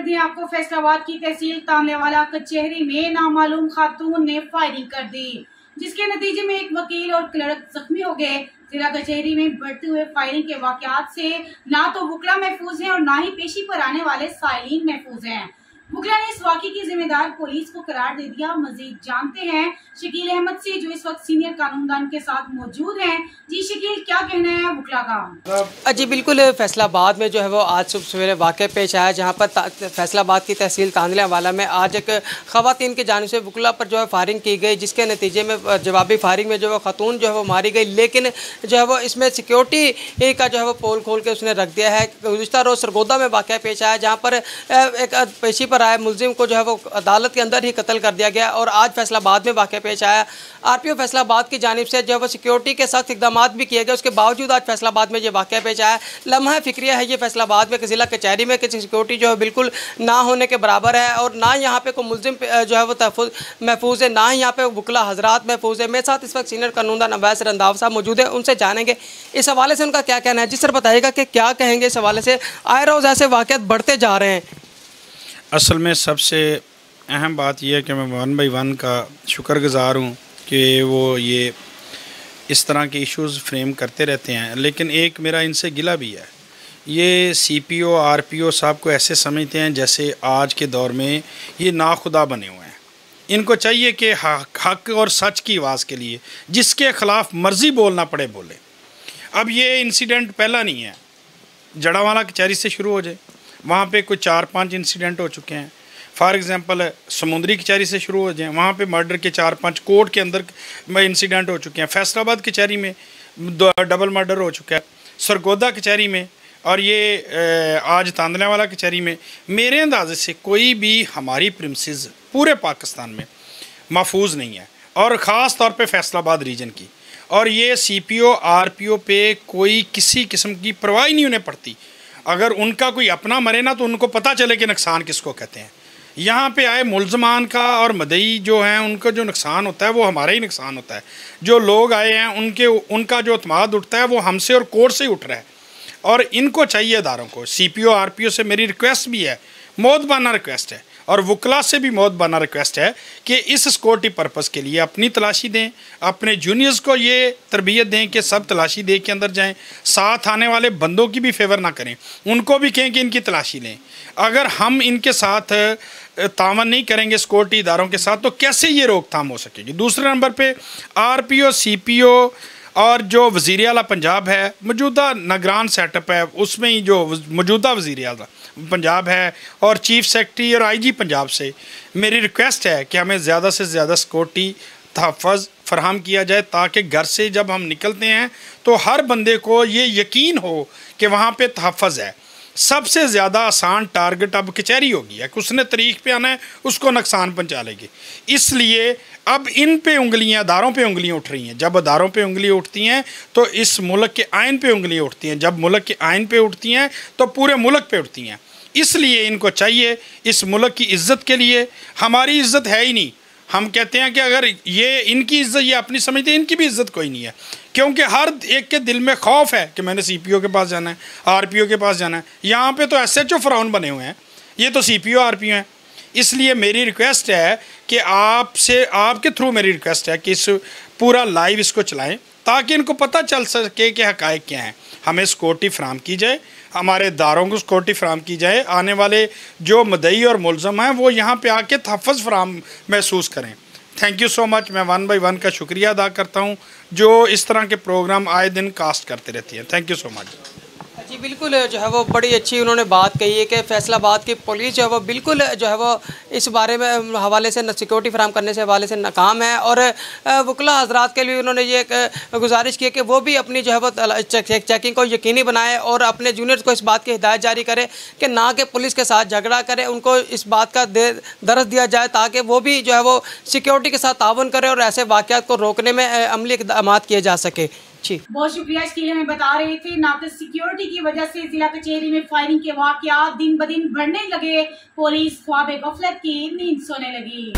कर दिए आपको फैसलाबाद की तहसील तांदलेवाला कचहरी में नामालूम खातून ने फायरिंग कर दी, जिसके नतीजे में एक वकील और क्लर्क जख्मी हो गए। जिला कचहरी में बढ़ते हुए फायरिंग के वाकयात से ना तो वुकला महफूज हैं और ना ही पेशी पर आने वाले साइलिन महफूज हैं। वुकला ने इस वाक़े की जिम्मेदार पुलिस को करार दे दिया। मजीद जानते हैं शकील अहमद से, जो इस वक्त सीनियर कानूनदान के साथ मौजूद हैं। जी शकील, क्या कहना है वुकला का? जी बिल्कुल, फैसलाबाद में जो है वो आज सुबह सवेरे वाक़या पेश आया, जहाँ पर फैसलाबाद की तहसील तांदलेवाला में आज एक ख़वातीन की जानिब से वुकला पर जो है फायरिंग की गई, जिसके नतीजे में जवाबी फायरिंग में जो है खातून जो है वो मारी गई। लेकिन जो है वो इसमें सिक्योरिटी का जो है वो पोल खोल के उसने रख दिया है। गुज़िश्ता रोज़ सरगोदा में वाक़या पेश आया, जहाँ पर एक पेशी पर आए मुलजिम को जो है वो अदालत के अंदर ही कत्ल कर दिया गया। और आज फैसलाबाद में वाक़या पेश आया। आरपीओ फैसलाबाद की जानिब से जो है वो सिक्योरिटी के सख्त इक़दाम भी किए गए, उसके बावजूद आज फैसलाबाद में ये वाक़या पेश आया। लम्हा फिक्रिया है ये फैसलाबाद में कि ज़िला कचहरी में किसी सिक्योरिटी जो है बिल्कुल ना होने के बराबर है, और ना यहाँ पे कोई मुलजिम जो है वो महफूज है, ना ही यहाँ पे वुकला हजरात महफूज है। मेरे साथ इस वक्त सीनियर कानूनदान अवैस रंधावा साहब मौजूद है, उनसे जानेंगे इस हवाले से उनका क्या कहना है। जिस सर बताइएगा कि क्या कहेंगे इस हवाले से, आए रोज़ ऐसे वाक़यात बढ़ते जा रहे हैं। असल में सबसे अहम बात यह है कि मैं 1 बाई 1 का शुक्रगुज़ार हूँ कि वो ये इस तरह के इश्यूज़ फ्रेम करते रहते हैं। लेकिन एक मेरा इनसे गिला भी है, ये सीपीओ आरपीओ साहब को ऐसे समझते हैं जैसे आज के दौर में ये नाखुदा बने हुए हैं। इनको चाहिए कि हक और सच की आवाज़ के लिए जिसके ख़िलाफ़ मर्ज़ी बोलना पड़े बोले। अब ये इंसिडेंट पहला नहीं है, जड़ावाला कचहरी से शुरू हो जाए, वहाँ पे कुछ 4-5 इंसिडेंट हो चुके हैं। फॉर एग्ज़ाम्पल समुंदरी कचहरी से शुरू हो जाए, वहाँ पे मर्डर के 4-5 कोर्ट के अंदर इंसिडेंट हो चुके हैं। फैसलाबाद कचहरी में डबल मर्डर हो चुका है, सरगोदा कचहरी में, और ये आज तांदलेवाला कचहरी में। मेरे अंदाजे से कोई भी हमारी प्रिमिसेस पूरे पाकिस्तान में महफूज नहीं है, और ख़ास तौर पे फैसलाबाद रीजन की। और ये सीपीओ आरपीओ पे कोई किसी किस्म की परवाह नहीं उन्हें पड़ती। अगर उनका कोई अपना मरे ना तो उनको पता चले कि नुकसान किसको कहते हैं। यहाँ पे आए मुलजमान का और मदई जो हैं उनका जो नुकसान होता है वो हमारा ही नुकसान होता है। जो लोग आए हैं उनका जो अतमाद उठता है वो हमसे और कोर्ट से उठ रहा है। और इनको चाहिए, अदारों को, सीपीओ आरपीओ से मेरी रिक्वेस्ट भी है, मौतबाना रिक्वेस्ट है, और वुकला से भी मौतबाना रिक्वेस्ट है कि इस सिक्योरिटी पर्पज़ के लिए अपनी तलाशी दें, अपने जूनियर्स को ये तरबियत दें कि सब तलाशी दे के अंदर जाएं। साथ आने वाले बंदों की भी फेवर ना करें, उनको भी कहें कि इनकी तलाशी लें। अगर हम इनके साथ तावन नहीं करेंगे सिक्योरिटी इदारों के साथ तो कैसे ये रोकथाम हो सकेगी। दूसरे नंबर पे आरपीओ सीपीओ और जो वज़ीर आला पंजाब है, मौजूदा निगरान सेटअप है, उसमें ही जो मौजूदा वज़ीर आला पंजाब है और चीफ सेक्रेटरी और आईजी पंजाब से मेरी रिक्वेस्ट है कि हमें ज़्यादा से ज़्यादा सिक्योरिटी तहफ़्फ़ुज़ फराहम किया जाए, ताकि घर से जब हम निकलते हैं तो हर बंदे को ये यकीन हो कि वहाँ पे तहफ़्फ़ुज़ है। सबसे ज़्यादा आसान टारगेट अब कचहरी होगी है कि उसने तारीख पे आना है, उसको नुकसान पहुँचा लेगी। इसलिए अब इन पे उंगलियां, अदारों पे उंगलियां उठ रही हैं। जब अदारों पे उंगलियां उठती हैं तो इस मुल्क के आइन पे उंगलियां उठती हैं, जब मुल्क के आइन पे उठती हैं तो पूरे मुल्क पे उठती हैं। इसलिए इनको चाहिए, इस मुल्क की इज़्ज़त के लिए, हमारी इज़्ज़त है ही नहीं। हम कहते हैं कि अगर ये इनकी इज़्ज़त ये अपनी समझते हैं, इनकी भी इज़्ज़त कोई नहीं है, क्योंकि हर एक के दिल में खौफ है कि मैंने सीपीओ के पास जाना है, आरपीओ के पास जाना है। यहाँ पे तो एसएचओ फ़िरौन बने हुए हैं, ये तो सीपीओ आरपीओ हैं। इसलिए मेरी रिक्वेस्ट है कि आपसे, आपके थ्रू मेरी रिक्वेस्ट है कि इस पूरा लाइव इसको चलाएं, ताकि इनको पता चल सके कि हक़ाइक़ क्या हैं। हमें सिक्योरिटी फराहम की जाए, हमारे इदारों को सिक्योरिटी फराहम की जाए, आने वाले जो मदई और मुलज़म हैं वो यहाँ पे आके तहफ़्फ़ुज़ फराहम महसूस करें। Thank you so much. मैं 1 बाई 1 का शुक्रिया अदा करता हूँ जो इस तरह के प्रोग्राम आए दिन कास्ट करते रहती हैं। Thank you so much. जी बिल्कुल, जो है वो बड़ी अच्छी उन्होंने बात कही है कि फैसलाबाद की पुलिस जो है वो बिल्कुल जो है वो इस बारे में हवाले से सिक्योरिटी फराहम करने से हवाले से नाकाम है। और वुकला हजरात के लिए उन्होंने ये गुजारिश की है कि वो भी अपनी जो है वो चेकिंग को यकीनी बनाए और अपने जूनियर्स को इस बात की हिदायत जारी करे कि ना कि पुलिस के साथ झगड़ा करे, उनको इस बात का दरस दिया जाए ताकि वो भी जो है वो सिक्योरिटी के साथ ताउन करे और ऐसे वाक़यात को रोकने में अमली इक़दाम किए जा सके। बहुत शुक्रिया। इसके लिए हमें बता रहे थे नाक़िस सिक्योरिटी की वजह से जिला कचहरी में फायरिंग के वाक़यात दिन ब दिन बढ़ने लगे, पुलिस ख्वाब गफलत की नींद सोने लगी।